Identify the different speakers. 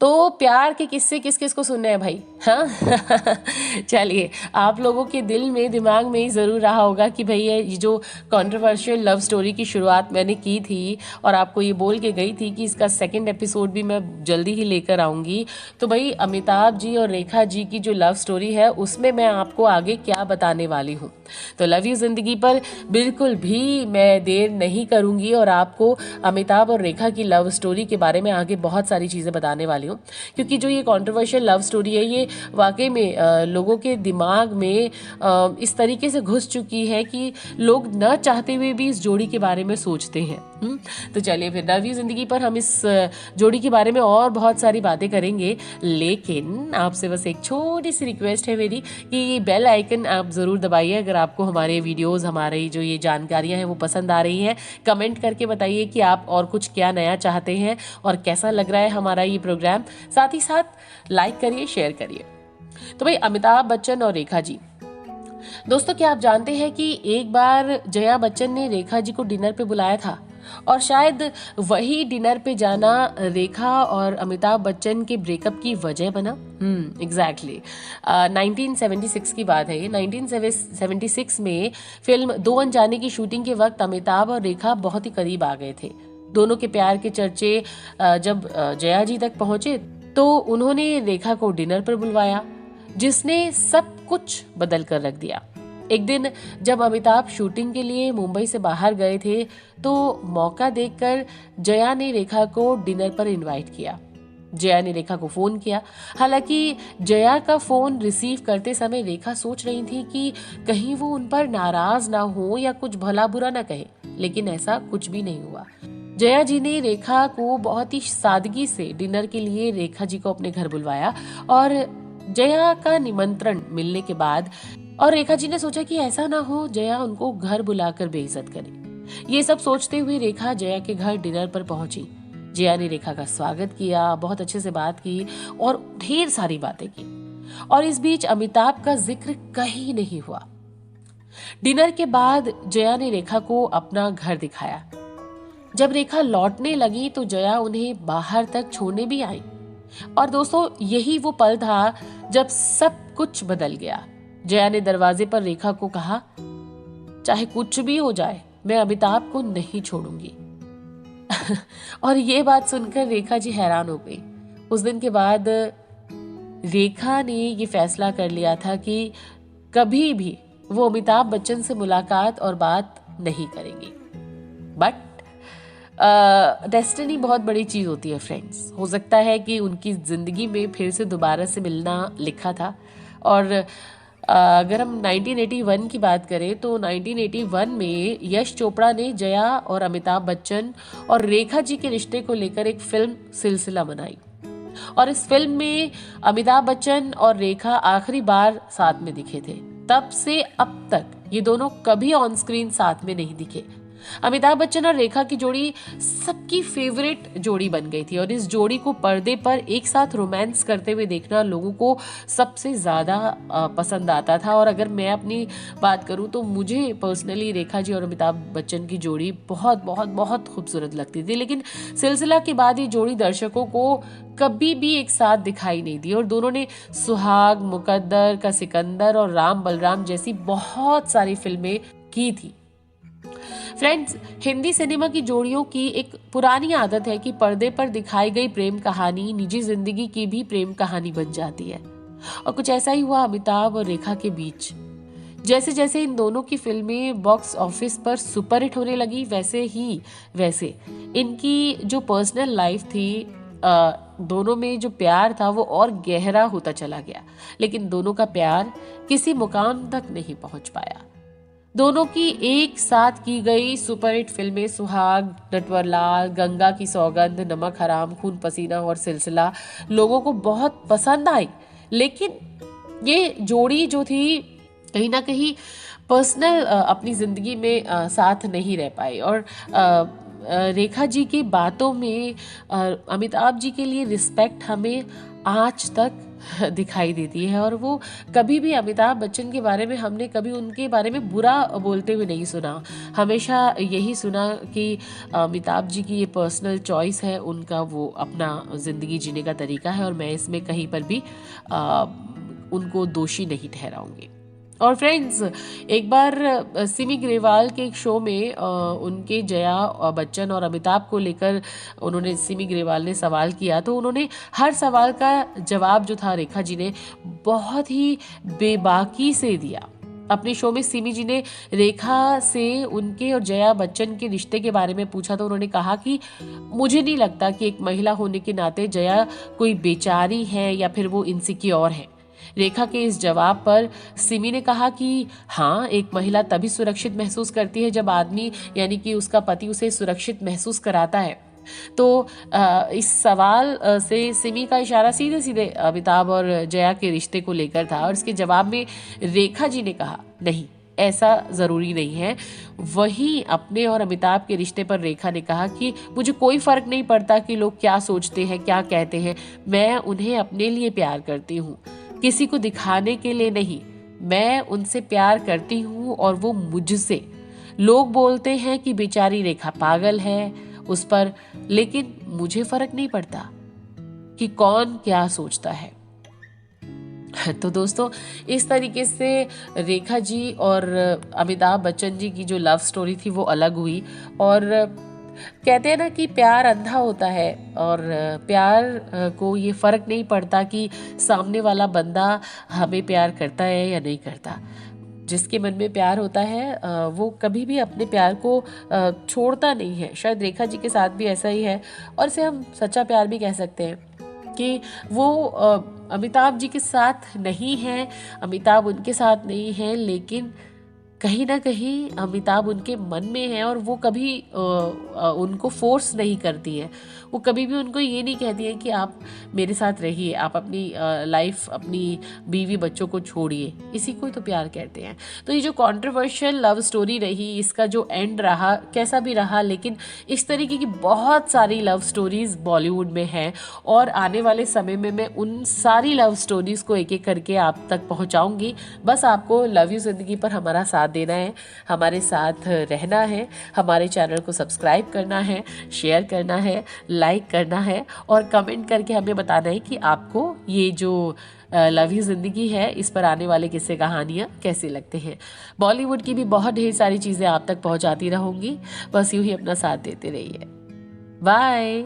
Speaker 1: तो प्यार के किस्से किस किस को सुनने हैं भाई, हाँ? चलिए, आप लोगों के दिल में दिमाग में ज़रूर रहा होगा कि भाई ये जो कंट्रोवर्शियल लव स्टोरी की शुरुआत मैंने की थी और आपको ये बोल के गई थी कि इसका सेकंड एपिसोड भी मैं जल्दी ही लेकर आऊँगी, तो भाई अमिताभ जी और रेखा जी की जो लव स्टोरी है उसमें मैं आपको आगे क्या बताने वाली हूँ। तो लव यू ज़िंदगी पर बिल्कुल भी मैं देर नहीं करूँगी और आपको अमिताभ और रेखा की लव स्टोरी के बारे में आगे बहुत सारी चीज़ें बताने वाली हूँ, क्योंकि जो ये कंट्रोवर्शियल लव स्टोरी है ये वाकई में लोगों के दिमाग में इस तरीके से घुस चुकी है कि लोग न चाहते हुए भी इस जोड़ी के बारे में सोचते हैं। तो चलिए फिर लव यू ज़िंदगी पर हम इस जोड़ी के बारे में और बहुत सारी बातें करेंगे, लेकिन आपसे बस एक छोटी सी रिक्वेस्ट है मेरी कि ये बेल आइकन आप ज़रूर दबाइए अगर आपको हमारे वीडियोज़, हमारी जो ये जानकारियाँ हैं वो पसंद आ रही हैं। कमेंट करके बताइए कि आप और कुछ क्या नया चाहते हैं और कैसा लग रहा है हमारा ये प्रोग्राम। साथ ही साथ लाइक करिए, शेयर करिए। तो भाई अमिताभ बच्चन और रेखा जी, दोस्तों क्या आप जानते हैं कि एक बार जया बच्चन ने रेखा जी को डिनर पे बुलाया था और शायद वही डिनर पे जाना रेखा और अमिताभ बच्चन के ब्रेकअप की वजह बना। एग्जैक्टली 1976 की बात है ये। 1976 में फिल्म दो अनजाने की शूटिंग के वक्त अमिताभ और रेखा बहुत ही करीब आ गए थे। दोनों के प्यार के चर्चे जब जया जी तक पहुंचे तो उन्होंने रेखा को डिनर पर बुलवाया, जिसने सब कुछ बदल कर रख दिया। एक दिन जब अमिताभ शूटिंग के लिए मुंबई से बाहर गए थे तो मौका देखकर जया ने रेखा को डिनर पर इनवाइट किया। जया ने रेखा को फोन किया। हालांकि जया का फोन रिसीव करते समय रेखा सोच रही थी कि कहीं वो उन पर नाराज ना हो या कुछ भला बुरा ना कहे, लेकिन ऐसा कुछ भी नहीं हुआ। जया जी ने रेखा को बहुत ही सादगी से डिनर के लिए रेखा जी को अपने घर बुलवाया और जया का निमंत्रण मिलने के बाद और रेखा जी ने सोचा कि ऐसा ना हो जया उनको घर बुलाकर बेइज्जत करे। ये सब सोचते हुए रेखा जया के घर डिनर पर पहुंची। जया ने रेखा का स्वागत किया, बहुत अच्छे से बात की और ढेर सारी बातें की, और इस बीच अमिताभ का जिक्र कहीं नहीं हुआ। डिनर के बाद जया ने रेखा को अपना घर दिखाया। जब रेखा लौटने लगी तो जया उन्हें बाहर तक छोड़ने भी आई। और दोस्तों यही वो पल था जब सब कुछ बदल गया। जया ने दरवाजे पर रेखा को कहा, चाहे कुछ भी हो जाए मैं अमिताभ को नहीं छोड़ूंगी। और ये बात सुनकर रेखा जी हैरान हो गई। उस दिन के बाद रेखा ने ये फैसला कर लिया था कि कभी भी वो अमिताभ बच्चन से मुलाकात और बात नहीं करेंगी। बट डेस्टिनी बहुत बड़ी चीज़ होती है फ्रेंड्स। हो सकता है कि उनकी ज़िंदगी में फिर से दोबारा से मिलना लिखा था। और अगर हम 1981 की बात करें तो 1981 में यश चोपड़ा ने जया और अमिताभ बच्चन और रेखा जी के रिश्ते को लेकर एक फिल्म सिलसिला बनाई। और इस फिल्म में अमिताभ बच्चन और रेखा आखिरी बार साथ में दिखे थे। तब से अब तक ये दोनों कभी ऑन स्क्रीन साथ में नहीं दिखे। अमिताभ बच्चन और रेखा की जोड़ी सबकी फेवरेट जोड़ी बन गई थी और इस जोड़ी को पर्दे पर एक साथ रोमांस करते हुए देखना लोगों को सबसे ज़्यादा पसंद आता था। और अगर मैं अपनी बात करूं तो मुझे पर्सनली रेखा जी और अमिताभ बच्चन की जोड़ी बहुत बहुत बहुत खूबसूरत लगती थी। लेकिन सिलसिला के बाद ये जोड़ी दर्शकों को कभी भी एक साथ दिखाई नहीं दी और दोनों ने सुहाग, मुकद्दर का सिकंदर और राम बलराम जैसी बहुत सारी फिल्में की थी। फ्रेंड्स, हिंदी सिनेमा की जोड़ियों की एक पुरानी आदत है कि पर्दे पर दिखाई गई प्रेम कहानी निजी जिंदगी की भी प्रेम कहानी बन जाती है। और कुछ ऐसा ही हुआ अमिताभ और रेखा के बीच। जैसे जैसे इन दोनों की फिल्में बॉक्स ऑफिस पर सुपरहिट होने लगी वैसे इनकी जो पर्सनल लाइफ थी, दोनों में जो प्यार था वो और गहरा होता चला गया। लेकिन दोनों का प्यार किसी मुकाम तक नहीं पहुंच पाया। दोनों की एक साथ की गई सुपरहिट फिल्में सुहाग, नटवरलाल, गंगा की सौगंध, नमक हराम, खून पसीना और सिलसिला लोगों को बहुत पसंद आई। लेकिन ये जोड़ी जो थी कहीं ना कहीं पर्सनल अपनी ज़िंदगी में साथ नहीं रह पाई। और रेखा जी की बातों में अमिताभ जी के लिए रिस्पेक्ट हमें आज तक दिखाई देती है। और वो कभी भी अमिताभ बच्चन के बारे में हमने कभी उनके बारे में बुरा बोलते हुए नहीं सुना। हमेशा यही सुना कि अमिताभ जी की ये पर्सनल चॉइस है, उनका वो अपना ज़िंदगी जीने का तरीका है, और मैं इसमें कहीं पर भी उनको दोषी नहीं ठहराऊंगी। और फ्रेंड्स, एक बार सिमी ग्रेवाल के एक शो में उनके जया बच्चन और अमिताभ को लेकर उन्होंने, सिमी ग्रेवाल ने सवाल किया, तो उन्होंने हर सवाल का जवाब जो था रेखा जी ने बहुत ही बेबाकी से दिया। अपने शो में सिमी जी ने रेखा से उनके और जया बच्चन के रिश्ते के बारे में पूछा, तो उन्होंने कहा कि मुझे नहीं लगता कि एक महिला होने के नाते जया कोई बेचारी है या फिर वो इनसिक्योर है। रेखा के इस जवाब पर सिमी ने कहा कि हाँ, एक महिला तभी सुरक्षित महसूस करती है जब आदमी यानी कि उसका पति उसे सुरक्षित महसूस कराता है। तो इस सवाल से सिमी का इशारा सीधे सीधे अमिताभ और जया के रिश्ते को लेकर था, और इसके जवाब में रेखा जी ने कहा नहीं, ऐसा ज़रूरी नहीं है। वहीं अपने और अमिताभ के रिश्ते पर रेखा ने कहा कि मुझे कोई फ़र्क नहीं पड़ता कि लोग क्या सोचते हैं, क्या कहते हैं, मैं उन्हें अपने लिए प्यार करती हूँ, किसी को दिखाने के लिए नहीं। मैं उनसे प्यार करती हूँ और वो मुझसे। लोग बोलते हैं कि बेचारी रेखा पागल है उस पर, लेकिन मुझे फर्क नहीं पड़ता कि कौन क्या सोचता है। तो दोस्तों, इस तरीके से रेखा जी और अमिताभ बच्चन जी की जो लव स्टोरी थी वो अलग हुई। और कहते हैं ना कि प्यार अंधा होता है, और प्यार को ये फ़र्क नहीं पड़ता कि सामने वाला बंदा हमें प्यार करता है या नहीं करता। जिसके मन में प्यार होता है वो कभी भी अपने प्यार को छोड़ता नहीं है। शायद रेखा जी के साथ भी ऐसा ही है, और इसे हम सच्चा प्यार भी कह सकते हैं कि वो अमिताभ जी के साथ नहीं है, अमिताभ उनके साथ नहीं है, लेकिन कहीं ना कहीं अमिताभ उनके मन में है, और वो कभी उनको फोर्स नहीं करती है। वो कभी भी उनको ये नहीं कहती है कि आप मेरे साथ रहिए, आप अपनी लाइफ, अपनी बीवी बच्चों को छोड़िए। इसी को ही तो प्यार कहते हैं। तो ये जो कंट्रोवर्शियल लव स्टोरी रही, इसका जो एंड रहा कैसा भी रहा, लेकिन इस तरीके की बहुत सारी लव स्टोरीज बॉलीवुड में हैं, और आने वाले समय में मैं उन सारी लव स्टोरीज को एक एक करके आप तक पहुँचाऊँगी। बस आपको लव यू जिंदगी पर हमारा साथ देना है, हमारे साथ रहना है, हमारे चैनल को सब्सक्राइब करना है, शेयर करना है, लाइक करना है, और कमेंट करके हमें बताना है कि आपको ये जो लव यू जिंदगी है इस पर आने वाले किस्से कहानियाँ कैसे लगते हैं। बॉलीवुड की भी बहुत ढेर सारी चीज़ें आप तक पहुँचाती रहूँगी। बस यूँ ही अपना साथ देते रहिए। बाय।